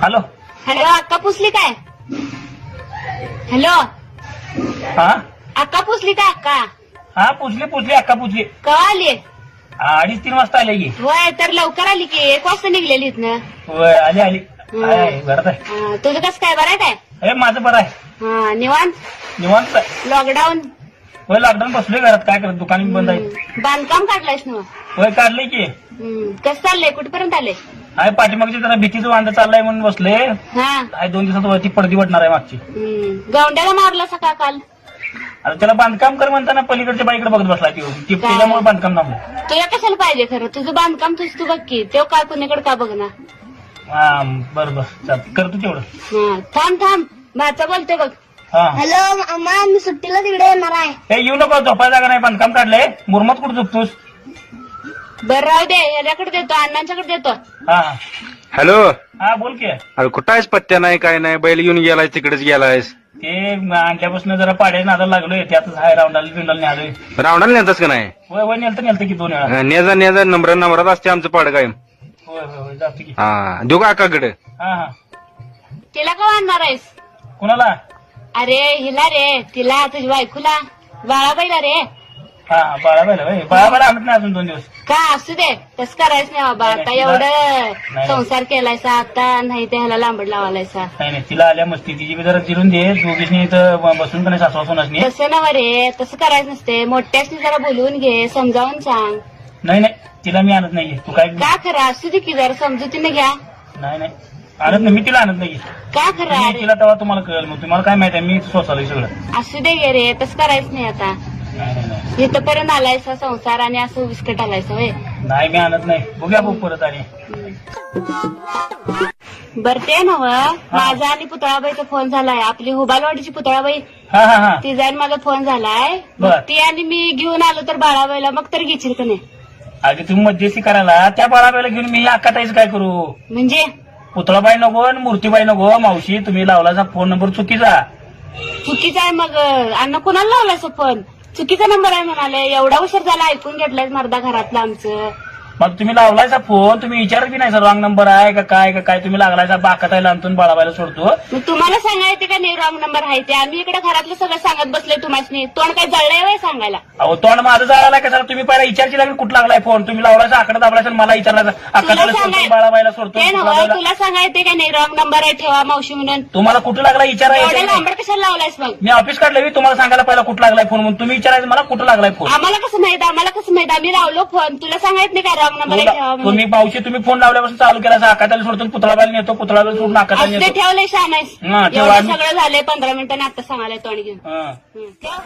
Hello hello अक्का पुसली काय? Hello हा अक्का पुसली काय? अक्का हा पुजली अक्का पुजली. कवा आली? 2:30-3 वाजता आले की. होय तर लवकर आली की 1 वाजता निघलेली इथनं. होय आली आहे, घरात आहे. तुझं कसं काय? बरं आहे काय? हे माझं बरं आहे, हा निवांत. निवांत आहे. लॉकडाऊन होय लॉकडाऊन बसलोय घरात, काय करत दुकान बंद आहे. बांधकाम काढलायस ना? होय काढलंय की. कसं चाललंय? कुठपर्यंत आले? आहे पाठीमागची जरा भीतीचं वांदा चाललंय म्हणून बसले. हा आहे 2 दिवसात वरती पडदी वाटणार आहे मागची. गवंड्याला मारला सकाळ काल. आता त्याला बांधकाम कर म्हणताना पलीकडच्या बाईकडे बघत बसला ती त्याच्यामुळे बांधकाम थांबलं. तुला कशाला पाहिजे खरं? तुझं बांधकाम तू बघ की. तेव्हा काय कुणीकडे का बघ ना. हा बरं चालतं, करतो तेवढं. थांब माझं बोलते बघ. हा हॅलो अम्मा, मी सुट्टीला तिकडे येणार आहे. हे येऊ नको, झोपायला जागा नाही, बांधकाम काढलंय. मुरमत कुठं झोपतोस? बरं राहू दे, याच्याकडे देतो, अण्णांच्याकडे देतो. हा हॅलो. हा बोल की. अरे कुठं आहेस? पत्त्या नाही काय नाही, बैल घेऊन गेलाय तिकडेच गेलायस. ते आणल्यापासून जरा पाड्या नादाला लागलोय, त्यातच हाय राऊंडाला बिंडाला न्यालोय. रावणाला नेतास का नाही? होय नेलतं की 2 वेळा. नेजा नंबरात असते आमचं पाड काय. होय जातो की. हा देऊ का अक्काकडे? हा तिला का आणणार आहेस? कुणाला? अरे हिला रे, तिला तुझ्या बायकोला, बाळाबाईला रे. हा बाळाबाईला आणत नाही अजून 2 दिवस. का असू दे, तसं करायचं नाही बाबा. आता एवढं संसार केलायसा, आता नाही ते ह्याला लांबड लावायचा. नाही तिला आल्या मस्ती, तिची बी जरा जिरून दे. दोघींनी इथं बसून का नाही सासवासूनच तसं नव रे, तसं करायचं नसते. मोठ्यासनी जरा बोलवून घे, समजावून सांग. नाही तिला मी आणत नाहीये. तू काय? का खरं? असू दे की जरा समजुतीने घ्या. नाही आणत नाही, मी तिला आणत नाहीये. का खरं? अरे तिला तेव्हा तुम्हाला कळेल. मग तुम्हाला काय माहिती आहे, मी सोसालोय सगळं. असू दे गे रे, तसं करायचं नाही. आता नाही इथपर्यंत आलायसा संसार आणि असं विस्कट आलायसा होय. नाही मी आणत नाही. बघूया बघ परत. आणि बर ते नव, माझा आणि पुतळाबाईचा फोन झालाय. आपली हुबालवाडीची पुतळाबाई, हा तिचा आणि माझा फोन झालाय. बर. ती आणि मी घेऊन आलो तर बाळाबाईला, मग तर घेशील का नाही? आधी तुम्ही मध्यस्थी करायला त्या बाळाबाईला घेऊन मी अक्काताईच काय करू? म्हणजे पुतळाबाई नको आणि मूर्तीबाई नको. मावशी तुम्ही लावलाचा फोन नंबर चुकीचा. चुकीचा आहे? मग अन्न कोणाला लावलायचा फोन? चुकीचा नंबर आहे म्हणाले. एवढा उशीर झाला, ऐकून घेतलाय मर्दा घरातलं आमचं. मग तुम्ही लावलायचा फोन, तुम्ही विचारत की नाही सर रॉंग नंबर आहे का काय तुम्ही लागलायचा बाकाताईला आणतून बाळाबाईला सोडतो. मग तुम्हाला सांगायचे का नाही रॉंग नंबर आहे ते? आम्ही इकडे घरातलं सगळं सांगत बसले तुम्हाला. तोंड काय जळलंय वय सांगायला? अहो तोंड माझं जायला का सर? तुम्ही पहिला विचारची लागेल कुठं लागलाय फोन. तुम्ही लावलायचा आकडा दाबलायचा मला विचारलायचा अक्काताईला सोडतो बाळाबाईला सोडतो. ते नव्हतं, तुला सांगायचे का नाही रॉंग नंबर आहे ठेवा मावशी म्हणून? तुम्हाला कुठं लागला एवढ्या विचारायचं. लांबड कशाला लावलायस मग? मी ऑफिस काढलं तुम्हाला सांगायला पहिला कुठं लागलाय फोन म्हणून. तुम्ही विचारायचं मला कुठं लागलाय फोन. आम्हाला कसं माहित? आम्ही लावलो फोन, तुला सांगायचं नाही का रॉंग नंबर आहे ठेवा म्हणून? तुम्ही मावशी तुम्ही फोन लावल्यापासून चालू केला अक्काताईला सोडतो पुतळाबाईला नेतो, पुतळाबाईला सोडून अक्काताईला असं ते नेतो. ठेवलंय शानायस. हा, ठेवा. एवढं सगळं झालंय 15 मिनिटांनी आता सांगायला तोंड घेऊन. हा. ठेव.